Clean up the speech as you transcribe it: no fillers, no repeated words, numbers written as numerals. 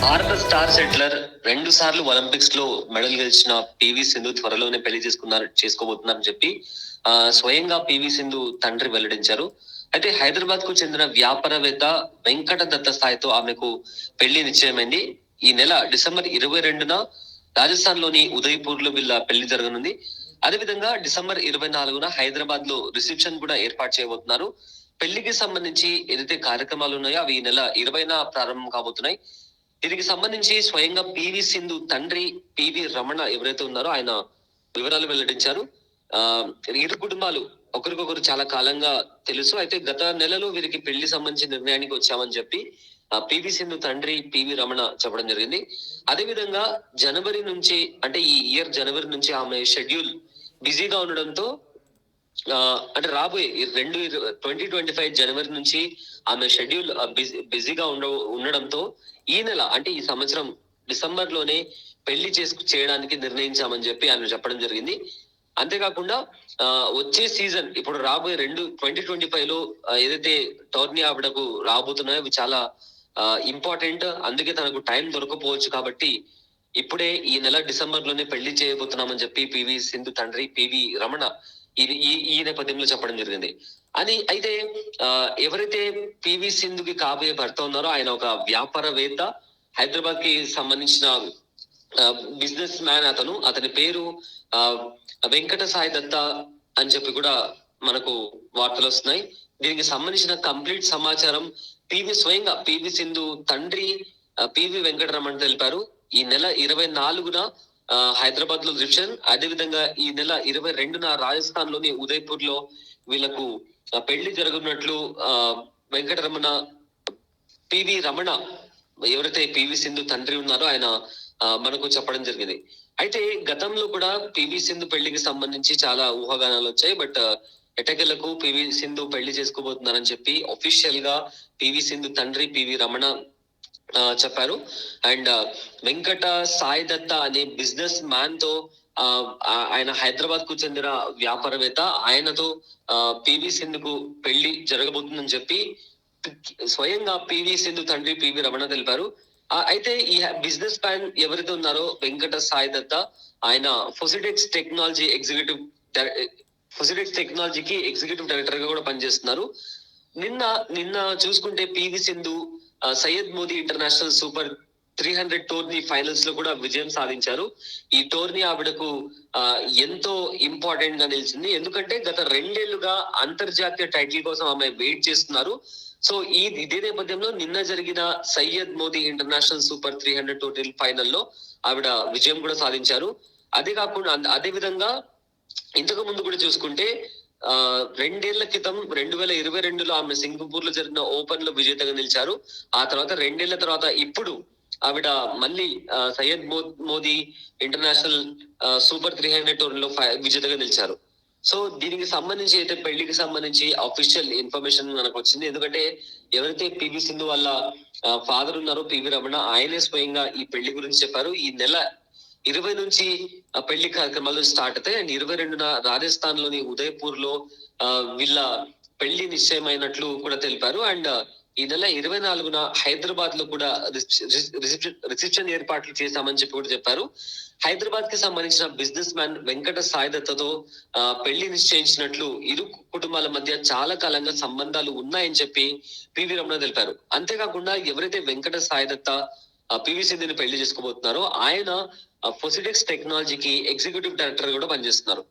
భారత star settler 2 సార్లు Olympics లో మెడల్ గెలిచిన పివి సింధు త్వరలోనే పెళ్లి చేసుకోబోతున్నారని చెప్పి స్వయంగా పివి సింధు తండ్రి వెల్లడించారు. అయితే హైదరాబాద్ కు చెందిన వ్యాపారవేత్త వెంకట దత్త స్థాయితో ఆమెకు పెళ్లి నిశ్చయమైంది. ఈ నెల డిసెంబర్ 22న రాజస్థాన్ లోని ఉదయపూర్ లో వీళ్ళ పెళ్లి జరగనుంది. అదేవిధంగా డిసెంబర్ 24న హైదరాబాద్ లో రిసెప్షన్ కూడా ఏర్పాటు చేయబోతున్నారు. పెళ్లికి సంబంధించి ఏదైతే కార్యక్రమాలు ఉన్నాయో అవి ఈ నెల 20న ప్రారంభం కాబోతున్నాయి. దీనికి సంబంధించి స్వయంగా పివి సింధు తండ్రి పివి రమణ ఎవరైతే ఉన్నారో ఆయన వివరాలు వెల్లడించారు. ఆ ఇరు కుటుంబాలు ఒకరికొకరు చాలా కాలంగా తెలుసు. అయితే గత నెలలో వీరికి పెళ్లి సంబంధించిన నిర్ణయానికి వచ్చామని చెప్పి పివి సింధు తండ్రి పివి రమణ చెప్పడం జరిగింది. అదే విధంగా జనవరి నుంచి అంటే ఈ ఇయర్ జనవరి నుంచి ఆమె షెడ్యూల్ బిజీగా ఉండడంతో అంటే రాబోయే 2025 జనవరి నుంచి ఆమె షెడ్యూల్ బిజీగా ఉండడంతో ఈ నెల అంటే ఈ సంవత్సరం డిసెంబర్ లోనే పెళ్లి చేయడానికి నిర్ణయించామని చెప్పి ఆయన చెప్పడం జరిగింది. అంతేకాకుండా వచ్చే సీజన్ ఇప్పుడు రాబోయే 2025 లో ఏదైతే టోర్నీ ఆవిడకు రాబోతున్నాయో అవి చాలా ఇంపార్టెంట్. అందుకే తనకు టైం దొరకపోవచ్చు కాబట్టి ఇప్పుడే ఈ నెల డిసెంబర్ లోనే పెళ్లి చేయబోతున్నామని చెప్పి పివి సింధు తండ్రి పివి రమణ ఇది ఈ నేపథ్యంలో చెప్పడం జరిగింది. అయితే ఎవరైతే పివి సింధుకి కాబోయే భర్త ఉన్నారో ఆయన ఒక వ్యాపారవేత్త, హైదరాబాద్ కి సంబంధించిన బిజినెస్ మ్యాన్. అతని పేరు వెంకట సాయి దత్త అని చెప్పి కూడా మనకు వార్తలు వస్తున్నాయి. దీనికి సంబంధించిన కంప్లీట్ సమాచారం స్వయంగా పివి సింధు తండ్రి పివి వెంకటరమణ తెలిపారు. ఈ నెల 24న హైదరాబాద్ లో రిసెప్షన్, అదే విధంగా ఈ నెల 22న రాజస్థాన్ లోని ఉదయపూర్ లో వీళ్లకు పెళ్లి జరగనున్నట్లు వెంకటరమణ పివి రమణ ఎవరైతే పివి సింధు తండ్రి ఉన్నారో ఆయన మనకు చెప్పడం జరిగింది. అయితే గతంలో కూడా పివి సింధు పెళ్లికి సంబంధించి చాలా ఊహాగానాలు వచ్చాయి. బట్ ఎటకెలకు పివి సింధు పెళ్లి చేసుకోబోతున్నారని చెప్పి అఫీషియల్ గా పివి సింధు తండ్రి పివి రమణ చెప్పారు. అండ్ వెంకట సాయి దత్త అనే బిజినెస్ మ్యాన్ తో ఆయన హైదరాబాద్ కు చెందిన వ్యాపారవేత్త, ఆయనతో పివి సింధుకు పెళ్లి జరగబోతుందని చెప్పి స్వయంగా పివి సింధు తండ్రి పివి రమణ తెలిపారు. అయితే ఈ బిజినెస్ మ్యాన్ ఎవరైతే ఉన్నారో వెంకట సాయి దత్త, ఆయన ఫొసిడెక్స్ టెక్నాలజీకి ఎగ్జిక్యూటివ్ డైరెక్టర్ గా కూడా పనిచేస్తున్నారు. నిన్న చూసుకుంటే PV Sindhu Syed Modi international super 300 tourney finals లో కూడా విజయం సాధించారు. ఈ టోర్నీ ఆవిడకు ఎంతో ఇంపార్టెంట్ గా నిలిచింది. ఎందుకంటే గత 2 ఏళ్లుగా అంతర్జాతీయ టైటిల్ కోసం ఆమె వెయిట్ చేస్తున్నారు. సో ఇదే నేపథ్యంలో నిన్న జరిగిన Syed Modi international super 300 tourney ఫైనల్లో ఆవిడ విజయం కూడా సాధించారు. అదే కాకుండా అదే విధంగా ఇంతకు ముందు కూడా చూసుకుంటే 2 ఏళ్ల క్రితం 2022లో ఆమె సింగపూర్ లో జరిగిన ఓపెన్ లో విజేతగా నిలిచారు. ఆ తర్వాత 2 ఏళ్ల తర్వాత ఇప్పుడు ఆవిడ మళ్ళీ సయ్యద్ మోదీ ఇంటర్నేషనల్ సూపర్ 300 టోర్నీలో విజేతగా నిలిచారు. సో దీనికి సంబంధించి అయితే పెళ్లికి సంబంధించి అఫీషియల్ ఇన్ఫర్మేషన్ మనకు వచ్చింది. ఎందుకంటే ఎవరైతే పివి సింధు వాళ్ళ ఫాదర్ ఉన్నారో పివి రమణ, ఆయనే స్వయంగా ఈ పెళ్లి గురించి చెప్పారు. ఈ నెల 20 నుంచి పెళ్లి కార్యక్రమాలు స్టార్ట్ అవుతాయి. అండ్ 22న రాజస్థాన్ లోని ఉదయపూర్ లో వీళ్ళ పెళ్లి నిశ్చయమైనట్లు కూడా తెలిపారు. అండ్ ఈ నెల 24న హైదరాబాద్ లో కూడా రిసెప్షన్ ఏర్పాట్లు చేశామని చెప్పి కూడా చెప్పారు. హైదరాబాద్ కి సంబంధించిన బిజినెస్ మ్యాన్ వెంకట సాయి దత్తతో పెళ్లి నిశ్చయించినట్లు ఇరు కుటుంబాల మధ్య చాలా కాలంగా సంబంధాలు ఉన్నాయని చెప్పి పివి రమణ తెలిపారు. అంతేకాకుండా ఎవరైతే వెంకట సాయి దత్త పివి సింధుని పెళ్లి చేసుకోబోతున్నారో ఆయన ఫొసిడెక్స్ టెక్నాలజీకి ఎగ్జిక్యూటివ్ డైరెక్టర్ కూడా పనిచేస్తున్నారు.